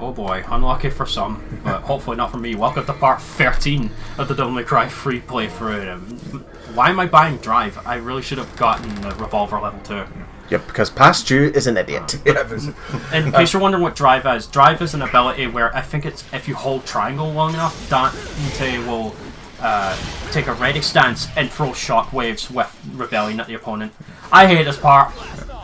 Oh boy, unlucky for some, but hopefully not for me. Welcome to part 13 of the Devil May Cry free playthrough. Why am I buying Drive? I really should have gotten the Revolver level 2. Yep, because past you is an idiot. In case you're wondering what Drive is, Drive is an ability where I think it's if you hold triangle long enough, Dante will take a ready stance and throw shockwaves with Rebellion at the opponent. I hate this part.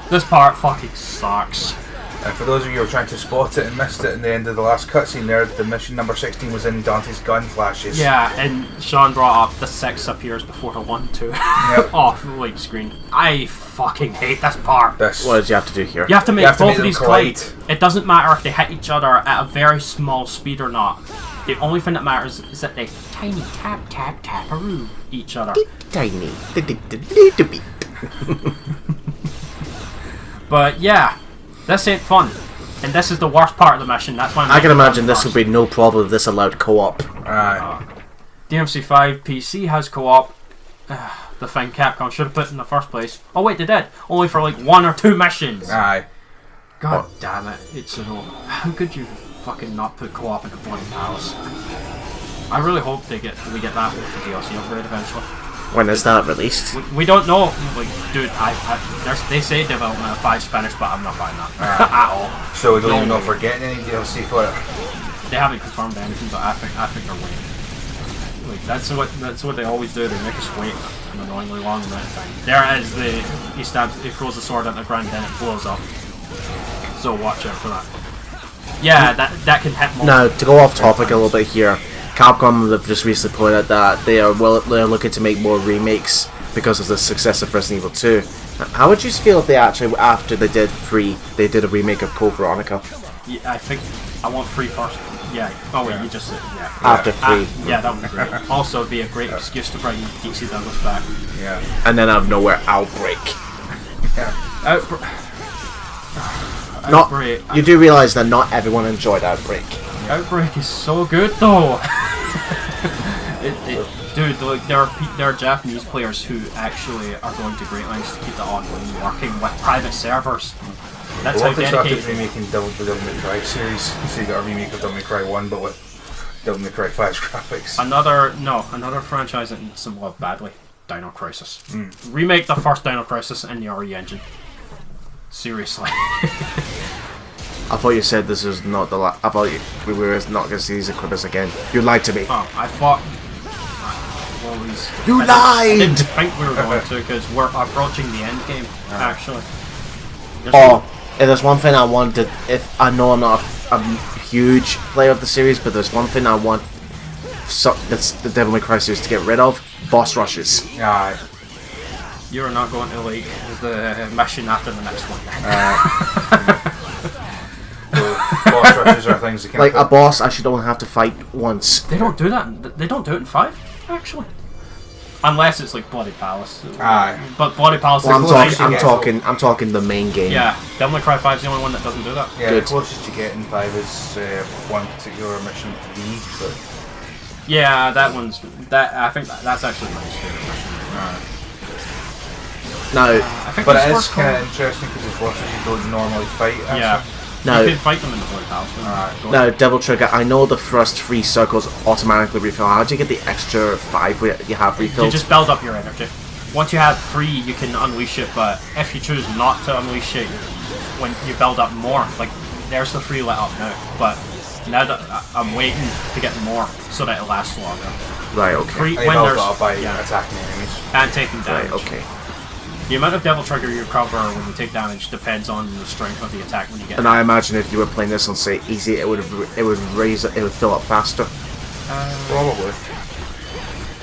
This part fucking sucks. And for those of you who are trying to spot it and missed it in the end of the last cutscene there, the mission number 16 was in Dante's gun flashes. Yeah, and Sean brought up the 6 appears before the 1 too. Yep. Off like screen. I fucking hate this part. What did you have to do here? You have to make both of these collide. It doesn't matter if they hit each other at a very small speed or not. The only thing that matters is that they tiny tap-aroo each other. Tiny. But yeah, this ain't fun. And this is the worst part of the mission. That's why I can imagine this would be no problem if this allowed co-op. DMC5 PC has co-op. The thing Capcom should have put in the first place. Oh wait, they did. Only for like 1 or 2 missions. Aye. God damn it. It's how could you fucking not put co-op in the Bloody Palace? I really hope we get that with the DLC upgrade eventually. When is that released? We don't know. Like, dude, they say development of 5's finished, but I'm not buying that at all. So we don't even know if we're getting any DLC for it. They haven't confirmed anything, but I think they're waiting. Like that's what they always do. They make us wait an annoyingly long amount of time. There it is. He throws the sword at the ground, then it blows up. So watch out for that. Yeah, that can hit more. Now, to go off topic a little bit here, Capcom have just recently pointed out that they're looking to make more remakes because of the success of Resident Evil 2. How would you feel if they actually, after they did 3, they did a remake of Code Veronica? Yeah, I think I want 3 first. Yeah. Oh wait, you just said yeah. After 3. Yeah, that would be great. Also, it'd be a great excuse to bring DC Douglas back. Yeah. And then out of nowhere, Outbreak. Yeah. Outbreak. You do realise that not everyone enjoyed Outbreak. Outbreak is so good though. Dude, like, there are Japanese players who actually are going to great lengths to keep the online working with private servers. That's how they started dedicated. remaking the Devil May Cry series. So you got a remake of Devil May Cry 1, but with Devil May Cry 5's graphics. Another franchise that needs some love badly. Dino Crisis. Remake the first Dino Crisis in the RE engine. Seriously. I thought you said this was not the last. I thought we were not going to see these equipments again. You lied to me. Oh, I thought. You lied! I didn't think we were going to because we're approaching the end game, actually. If there's one thing I wanted, if I know I'm not a huge player of the series, but there's one thing I want the Devil May Cry series to get rid of: boss rushes. Aye. You're not going to like the mission after the next one. Boss rushes are things that can like a boss I should only have to fight once. They don't do that. They don't do it in 5, actually. Unless it's like Bloody Palace. Aye. But Bloody Palace Well, is I'm talking the main game. Yeah, Devil May Cry 5 is the only one that doesn't do that. Yeah, Good. the closest you get in 5 is one particular mission 3, but Yeah, that one's I think that's actually my favorite mission. Now, I think but this it is works kind on- of interesting because it's bosses you don't normally fight. Actually. Yeah. now, You can fight them in the Bloody Palace. now, Devil Trigger. I know the first 3 circles automatically refill. How do you get the extra 5 where you have refills? You just build up your energy. Once you have 3, you can unleash it, but if you choose not to unleash it, when you build up more, like, there's the 3 let up now, but now that I'm waiting to get more so that it lasts longer. Right, okay. And you build up by attacking enemies. And taking damage. Right, okay. The amount of Devil Trigger you recover when you take damage depends on the strength of the attack when you get And I imagine if you were playing this on, say, easy, it would fill up faster. Probably.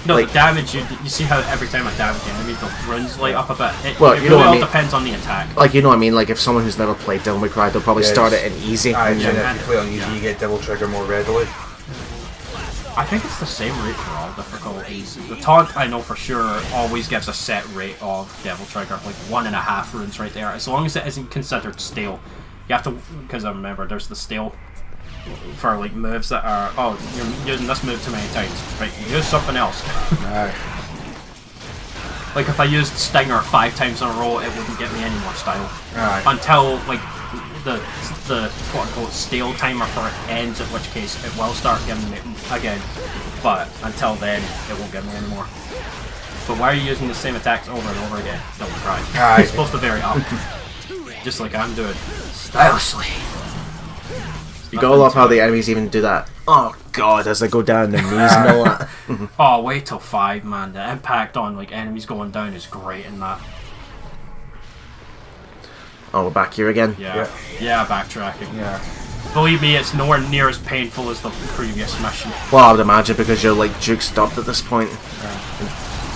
No, like- the damage, you see how every time I damage the enemy, the runes light up a bit. It Well, it you know really what I all mean. depends on the attack. Like, you know what I mean? Like, if someone who's never played Devil May Cry, they'll probably start it in easy. Aye, and yeah, then- if you play on easy, you get Devil Trigger more readily. I think it's the same rate for all difficulties. The taunt, I know for sure, always gives a set rate of Devil Trigger, like 1.5 runes right there. As long as it isn't considered stale. You have to, because I remember there's the stale for like moves that are, oh, you're using this move too many times. Right, use something else. Aye. Like if I used Stinger 5 times in a row, it wouldn't get me any more style. Aye. Until like the quote-unquote stale timer for it ends, at which case it will start giving me again. But until then, it won't give me anymore. But why are you using the same attacks over and over again? Don't cry. You're supposed to vary up. Just like I'm doing. Stylishly. You gotta love how the enemies even do that. Oh god, as they go down their knees and all that. Oh, wait till 5, man. The impact on like enemies going down is great in that. Oh, we're back here again. Yeah, backtracking. Yeah. Believe me, it's nowhere near as painful as the previous mission. Well, I would imagine because you're like juked up at this point.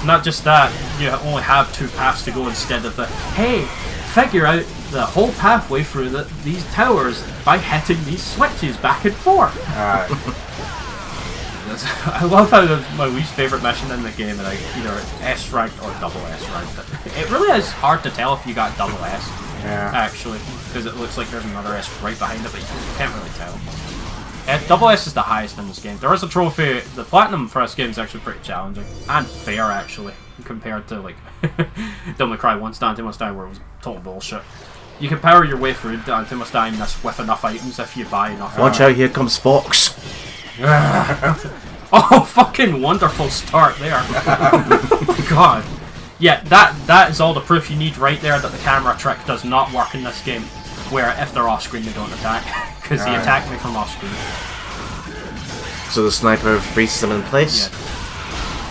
Not just that, you only have 2 paths to go instead of the, hey, figure out the whole pathway through these towers by hitting these switches back and forth. I love how my least favourite mission in the game is like either S ranked or double S ranked. It really is hard to tell if you got double S, actually, because it looks like there's another S right behind it, but you can't really tell. Double S is the highest in this game. There is a trophy. The platinum for this game is actually pretty challenging and fair, actually, compared to like Devil May Cry 1's Dante Must Die, where it was total bullshit. You can power your way through Dante Must Die in this with enough items if you buy enough. Watch out! Here comes Fox. Oh, fucking wonderful start there. God. Yeah, that is all the proof you need right there that the camera trick does not work in this game. Where if they're off screen, they don't attack. Because they attack me from off screen. So the sniper freezes them in place? Yeah.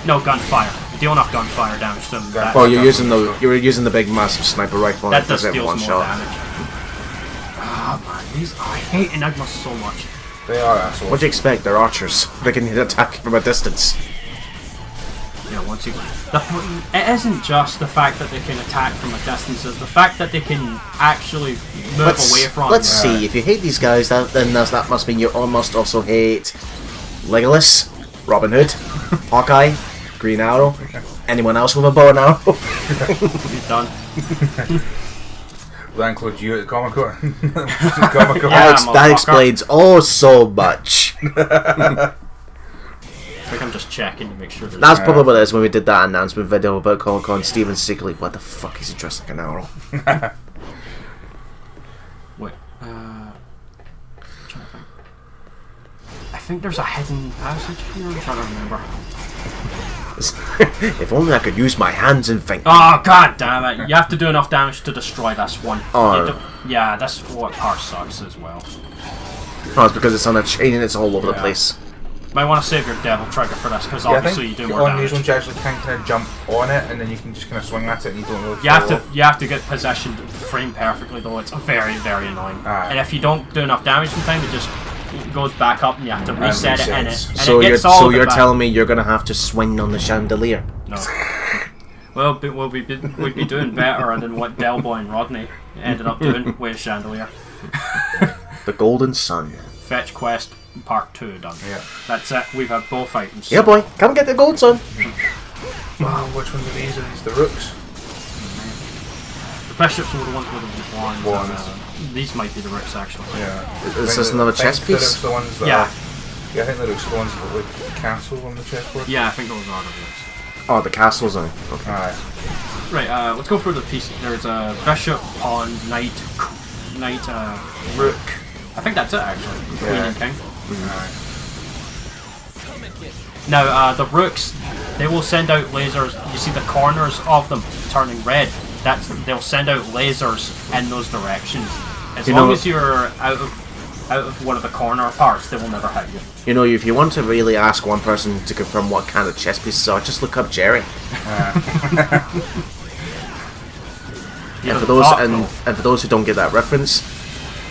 No, gunfire. You deal enough gunfire damage to them. Oh, you're using the big massive sniper rifle that and does it deal one more shot. damage. Ah, man, I hate Enigma so much. They are assholes. What do you expect? They're archers. They can attack from a distance. Yeah, once you it isn't just the fact that they can attack from a distance, it's the fact that they can actually move away from. Let's see. If you hate these guys, then that must mean you must also hate Legolas, Robin Hood, Hawkeye, Green Arrow, anyone else with a bow and arrow. You're done. That includes you at Comic Con. That explains oh so much. I think I'm just checking to make sure that That's probably what it is when we did that announcement video about Comic Con. Steven's secretly, what the fuck is he dressed like an arrow? Wait, trying to think. I think there's a hidden passage here. I'm trying to remember. If only I could use my hands and think. Oh god damn it! You have to do enough damage to destroy this one. Oh. Yeah, that's what part sucks as well. No, it's because it's on a chain and it's all over the place. Might want to save your devil trigger for this because obviously you do more on damage. these ones you actually can kind of jump on it and then you can just kind of swing at it and you don't really. You have to get positioned frame perfectly though. It's very annoying. And if you don't do enough damage in time, it just goes back up and you have to reset it in it. And so it gets all of it you're back. telling me you're gonna have to swing on the chandelier? No. Well, we'd be doing better than what Delboy and Rodney ended up doing with Chandelier. The Golden Sun. Fetch quest part 2 done. Yeah. That's it. We've had both items. Yeah, boy, come get the Golden Sun. Wow, which ones are these? Are these the rooks? The bishops were the ones with the wands. Wands. These might be the rooks actually. Yeah. Is this another chess piece? The ones that Yeah. Yeah, I think the rooks are the ones that like cancel on the chessboard. Yeah, I think those are the rooks. Oh, the castle's on. Okay. Alright. Right, let's go through the pieces. There's a bishop, pawn, knight, rook. I think that's it actually. Queen and king. Alright. Now, the rooks, they will send out lasers. You see the corners of them turning red. They'll send out lasers in those directions. As long as you're out of one of the corner parts, they will never hit you. You know, if you want to really ask one person to confirm what kind of chess pieces are, just look up Jerry. And for those who don't get that reference,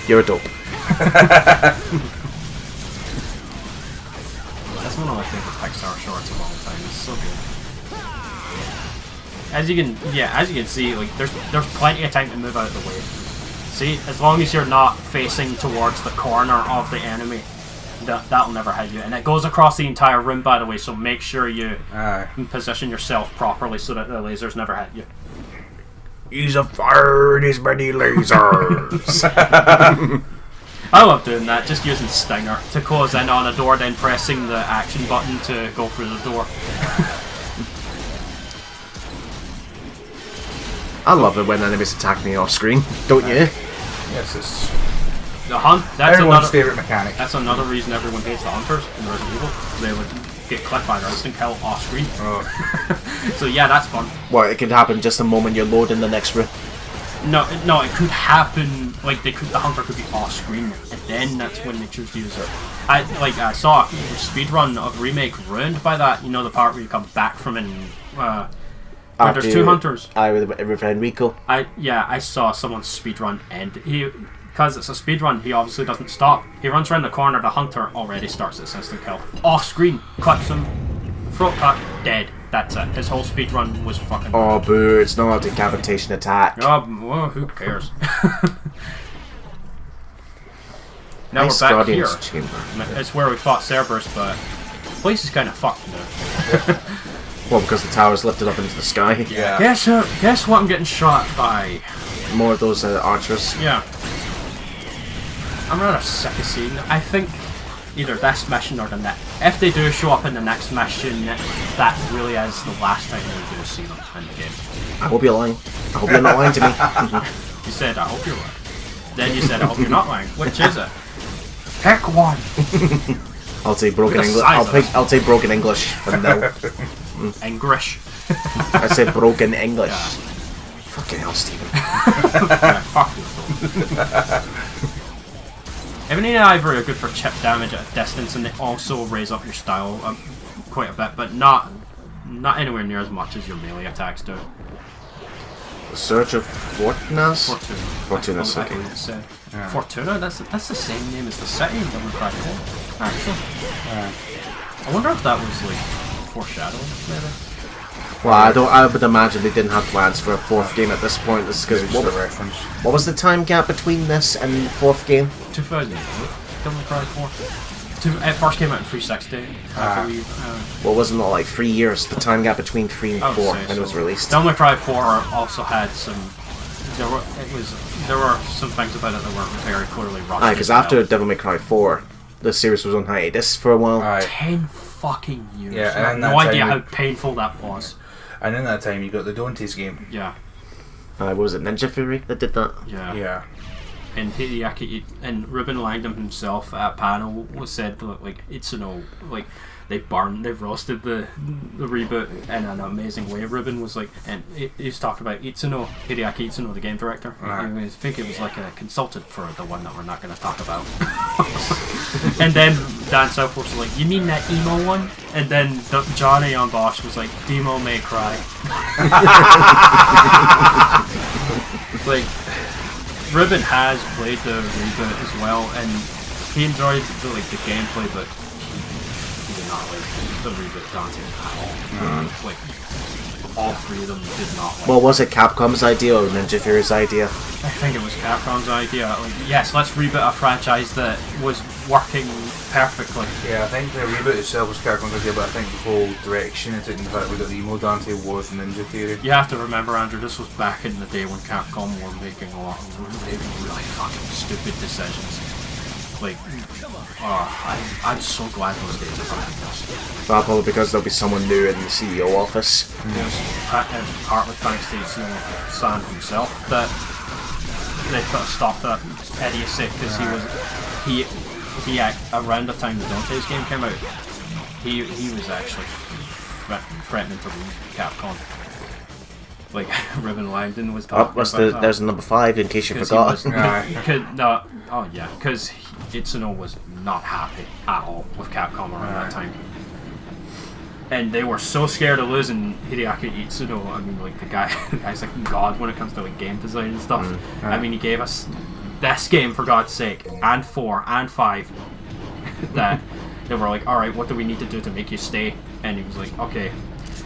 you're a dope. That's one of my favorite Pixar shorts of all time. It's so good. As you can see, like there's plenty of time to move out of the way. See, as long as you're not facing towards the corner of the enemy, that'll never hit you. And it goes across the entire room, by the way. So make sure you position yourself properly so that the lasers never hit you. He's fired his many lasers. I love doing that, just using Stinger to close in on a door, then pressing the action button to go through the door. I love it when enemies attack me off screen, don't you? Yes, The hunt. That's Everyone's another. favourite mechanic. That's another reason everyone hates the hunters in Resident Evil. They would get clipped by their instant kill off screen. Oh. So yeah, that's fun. Well, it could happen just the moment you're loading the next room. No, it could happen. Like the hunter could be off screen, and then that's when they choose to use it. I saw a speedrun of Remake ruined by that. You know, the part where you come back from and where there's two hunters. With Enrico. I saw someone's speedrun end. Because it's a speedrun, he obviously doesn't stop. He runs around the corner, the hunter already starts its instant kill. Off screen, clips him, throat cut, dead. That's it. His whole speedrun was fucking... Oh, boo, it's not a decapitation attack. Oh, well, who cares? Now Nice we're back Guardian's here. Chamber. It's where we fought Cerberus, but the place is kind of fucked now. Well, because the tower's lifted up into the sky. Yeah. Guess what I'm getting shot by? More of those archers. Yeah. I'm rather sick of seeing them. I think either this mission or the next. If they do show up in the next mission, that really is the last time we do see them in the game. I hope you're lying. I hope you're not lying to me. You said, I hope you're lying. Then you said, I hope you're not lying. Which is it? Pick one. I'll take broken Look at the English. size of it. I'll take broken English for now. English. I said broken English. Yeah. Fucking hell, Stephen. Yeah, fuck you. Ebony and Ivory are good for chip damage at a distance, and they also raise up your style quite a bit, but not anywhere near as much as your melee attacks do. Surge of Fortunas? Fortuna. Fortuna's okay. Yeah. Fortuna? That's the same name as the city in Devil May Cry 4, actually. I wonder if that was like foreshadowing, maybe. Well, I would imagine they didn't have plans for a fourth game at this point. This because Just a reference. what was the time gap between this and the fourth game? 2008, Devil May Cry 4. It first came out in 360, I believe. Well, wasn't it like 3 years? The time gap between 3 and 4 when it was released. Devil May Cry 4 also had some. There were some things about it that weren't very clearly rushed. Aye, because after Devil May Cry 4, the series was on hiatus for a while. 10 fucking years. Yeah, I have and no that idea time how painful that was. And in that time, you got the Dante's game. Yeah. What was it, Ninja Fury that did that? Yeah. Yeah. And Hideaki and Ruben Langdon himself at panel was said that, like, Itsuno, like, they've roasted the reboot in an amazing way. Ruben was like, and he's talked about Hideaki Itsuno, the game director. I think it was like a consultant for the one that we're not going to talk about. And then Dan Southworth was like, you mean that emo one? And then Johnny on Bosch was like, Demo May Cry. Like, Ruben has played the reboot as well, and he enjoyed the gameplay, but he did not like the reboot Dante at all. Like, all three of them did not like. Well, was it Capcom's idea or Ninja Fury's idea? I think it was Capcom's idea. Like, yes, let's reboot a franchise that was working perfectly. Yeah, I think the reboot itself was Capcom's idea, but I think the whole direction it took, in the fact we got the emo Dante was Ninja Theory. You have to remember, Andrew, this was back in the day when Capcom were making a lot of really fucking stupid decisions. Like, I'm so glad those days are behind us. Well, probably because there'll be someone new in the CEO office. It was partly thanks to San himself that they put a stop to that idiocy, because he around the time the Dante's game came out, he was actually threatening to leave Capcom. Like, Ruben Langdon was talking about that. There's number 5 in case you forgot. Because Itsuno was not happy at all with Capcom around that time. And they were so scared of losing Hideaki Itsuno. I mean, like, the guy's like God when it comes to like game design and stuff. I mean, he gave us this game, for God's sake, and 4 and 5 that they were like, alright, what do we need to do to make you stay? And he was like, okay,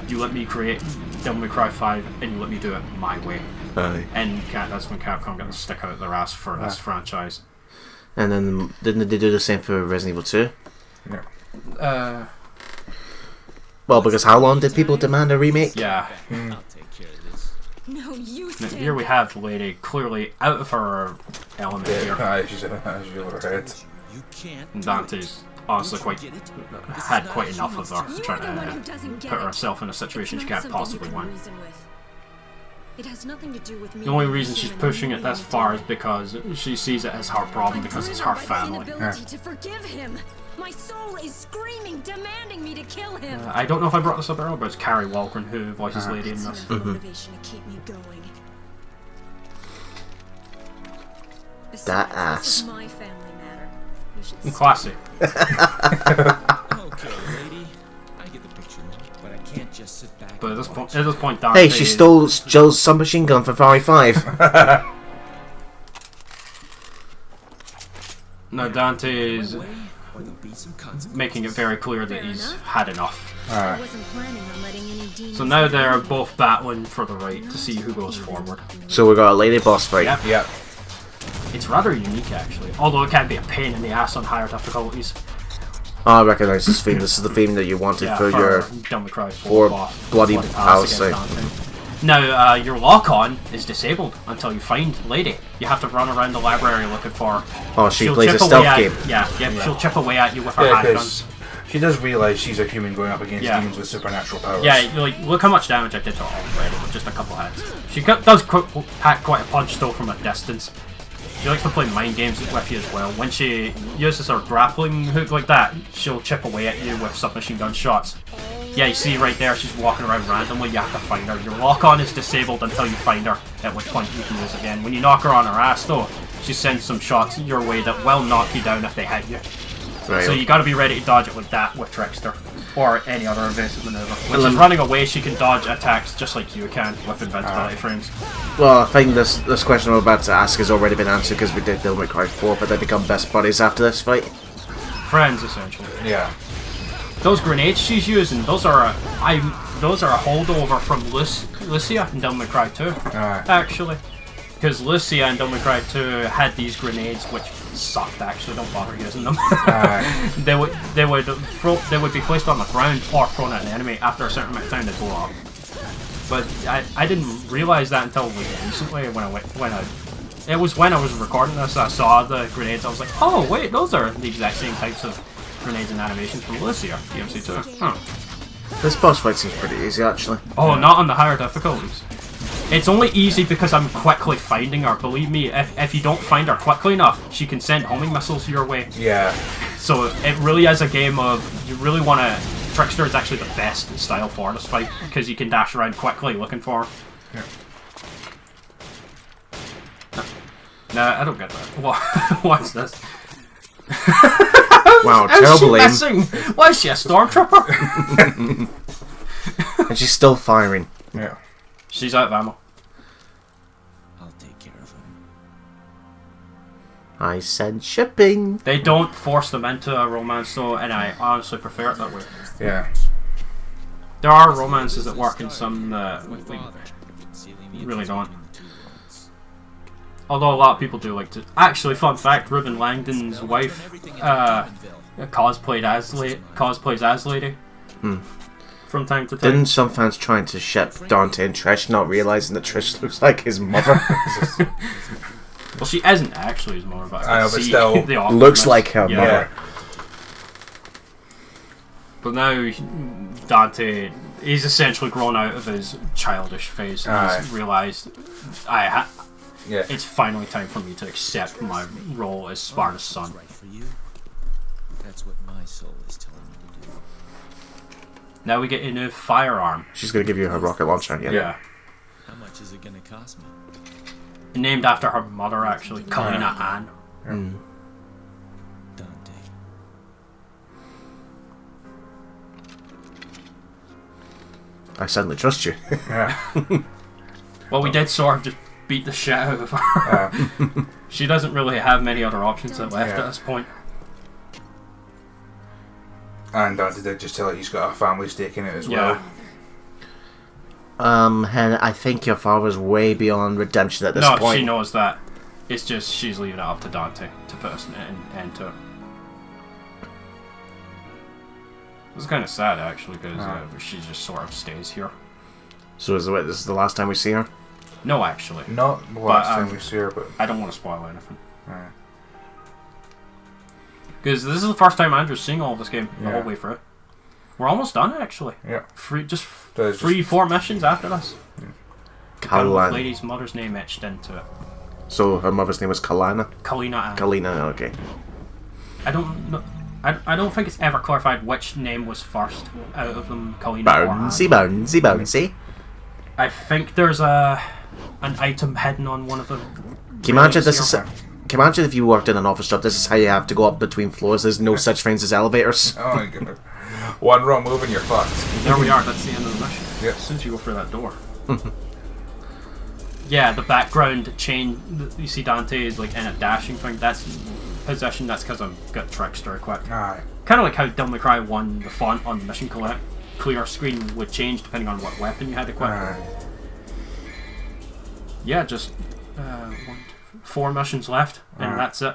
you let me create Devil May Cry 5 and you let me do it my way. And that's when Capcom got the stick out their ass for this franchise. And then didn't they do the same for Resident Evil 2? Yeah. Well, because how long did people demand a remake? Yeah. I'll take care of this. No, you Now, stay here we back. have the lady clearly out of her element here. She's over her head. You can't. And Dante's honestly had quite enough of her, You're trying the one who to doesn't get put it. herself in a situation she It's not can't something possibly you can win. reason with. It has nothing to do with me. The only reason she's pushing it this far is because she sees it as her problem because it's her family. To forgive him. My soul is screaming, demanding me to kill him. I don't know if I brought this up earlier, but it's Carrie Walkern who voices Lady in this. Motivation to keep me going. That Besides, ass. this is my family matter. You should Classy. Okay, lady. I get the picture now, but I can't just sit back. But and at this point, Dante Hey, she stole Joe's submachine gun from Far 5. No, Dante is or there'll be some consequences. making it very clear that he's had enough. I wasn't planning on letting any demons. So now they're both battling for the right to see who goes forward. So we got a lady boss fight. Yep. Yep. It's rather unique, actually. Although it can be a pain in the ass on higher difficulties. Oh, I recognise this theme. This is the theme that you wanted Yeah, for your... Devil May Cry 4 for boss, Bloody Pass Palace, against Dante. Now, your lock-on is disabled until you find Lady. You have to run around the library looking for her. Oh, she She'll plays a chip stealth away at- game. Yeah, she'll chip away at you with her Yeah, handgun. because she does realise she's a human going up against Yeah. demons with supernatural powers. Yeah, like, look how much damage I did to her already with just a couple hits. She does pack quite a punch though from a distance. She likes to play mind games with you as well. When she uses her grappling hook like that, she'll chip away at you with submachine gun shots. Yeah, you see right there, she's walking around randomly, you have to find her. Your lock-on is disabled until you find her, at which point you can use it again. When you knock her on her ass though, she sends some shots your way that will knock you down if they hit you. Right. So you gotta be ready to dodge it with that, with Trickster. Or any other evasive maneuver. When she's running away, she can dodge attacks just like you can with invincibility frames. Well, I think this question I'm about to ask has already been answered because we did Devil May Cry 4, but they become best buddies after this fight. Friends, essentially. Yeah. Those grenades she's using, those are a holdover from Lucia in Devil May Cry 2, Alright. actually. Because Lucia in Devil May Cry 2 had these grenades, which sucked actually, don't bother using them. Alright. they would be placed on the ground or thrown at an enemy. After a certain amount of time they'd go up. But I didn't realise that until like, recently when it was when I was recording this I saw the grenades. I was like, oh wait, those are the exact same types of grenades and animations from Lucia, DMC2. Huh. This boss fight seems pretty easy, actually. Oh, not on the higher difficulties. It's only easy because I'm quickly finding her. Believe me, if you don't find her quickly enough, she can send homing missiles your way. Yeah. So it really is a game of, you really want to... Trickster is actually the best style for this fight, because you can dash around quickly looking for her. Yeah. Nah, I don't get that. What's this? Wow, How's terrible she aim. missing? Why is she a stormtrooper? And she's still firing. Yeah. She's out of ammo. I'll take care of him. I said shipping. They don't force them into a romance though, and I honestly prefer it that way. Yeah. There are romances that work in some that really don't. Although a lot of people do like to. Actually, fun fact: Ruben Langdon's wife cosplays as Lady from time to time. Didn't some fans trying to ship Dante and Trish, not realising that Trish looks like his mother? Well, she isn't actually his mother, but I know, can but see still the looks awkwardness. like her Yeah. mother. But now Dante, he's essentially grown out of his childish phase and he's realised Yeah. it's finally time for me to accept my role as Sparta's son. Right for you. That's what my soul is telling me to do. Now we get a new firearm. She's gonna give you her rocket launcher. Yeah. How much is it gonna cost me? Named after her mother, actually, Kalina Ann. Dante. I suddenly trust you. Yeah. Well, we did sort of just beat the shit out of her. She doesn't really have many other options left at this point. And Dante did just tell her he's got a family stake in it as well. Hen, I think your father's way beyond redemption at this No, point. she knows that. It's just she's leaving it up to Dante to put us an end to it. It's kind of sad, actually, because she just sort of stays here. So this is the last time we see her? No, actually. Not the last But, time we see her, but... I don't want to spoil anything. Yeah. Because this is the first time Andrew's seeing all of this game the Yeah. whole way through it. We're almost done, actually. Yeah. Just There's 3-4 missions after this. gun with Kalan. lady's mother's name etched into it. So her mother's name was Kalana? Kalina. Kalina, okay. I don't know. I don't think it's ever clarified which name was first out of them, Kalina Bouncy, or Anne. bouncy, bouncy. I think there's an item hidden on one of them. Can you imagine this is... Can you imagine if you worked in an office job, this is how you have to go up between floors, there's no such things as elevators. Oh my goodness. One wrong move and you're fucked. There we are, that's the end of the mission. Yep. As soon as you go through that door. Yeah, the background chain, you see Dante is like in a dashing thing, that's position, that's because I've got Trickster equipped. Aye. Kind of like how Devil May Cry 1, the font on the mission clear screen would change depending on what weapon you had equipped. Aye. Yeah, just 4 missions left, and that's it.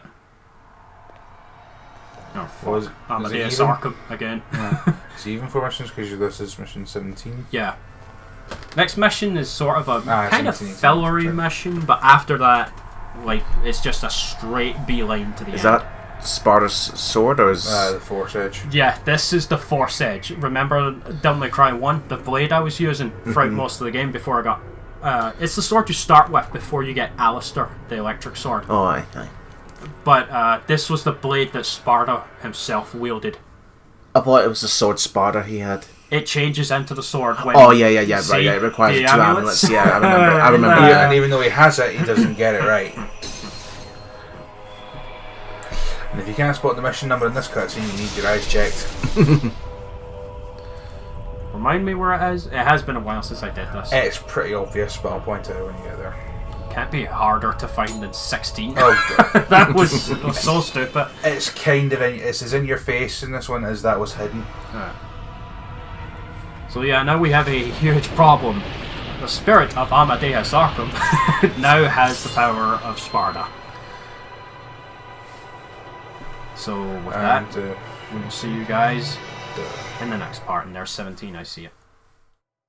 Oh, Was fuck. it Amadeus even? Arkham again. It's even 4 missions because this is mission 17. Yeah. Next mission is sort of a kind of 17, fillery 17. mission, but after that, like, it's just a straight beeline to the end. Is that Sparta's sword or is... The Force Edge. Yeah, this is the Force Edge. Remember Devil May Cry 1? The blade I was using throughout most of the game before I got... it's the sword you start with before you get Alistair, the electric sword. Oh, aye, aye. But this was the blade that Sparta himself wielded. I thought it was the sword Sparta he had. It changes into the sword when Oh, yeah, right, see yeah, it requires the 2 amulets. Yeah, I Yeah. remember And even though he has it, he doesn't get it right. And if you can't spot the mission number in this cutscene, you need your eyes checked. Remind me where it is? It has been a while since I did this. It's pretty obvious, but I'll point it out when you get there. Can't be harder to find than 16. Oh, God. That was so stupid. It's kind of it's as in your face in this one as that was hidden. So yeah, now we have a huge problem. The spirit of Amadeus Arkham now has the power of Sparta. So with that, And we'll see you guys in the next part, and there's 17, I see it.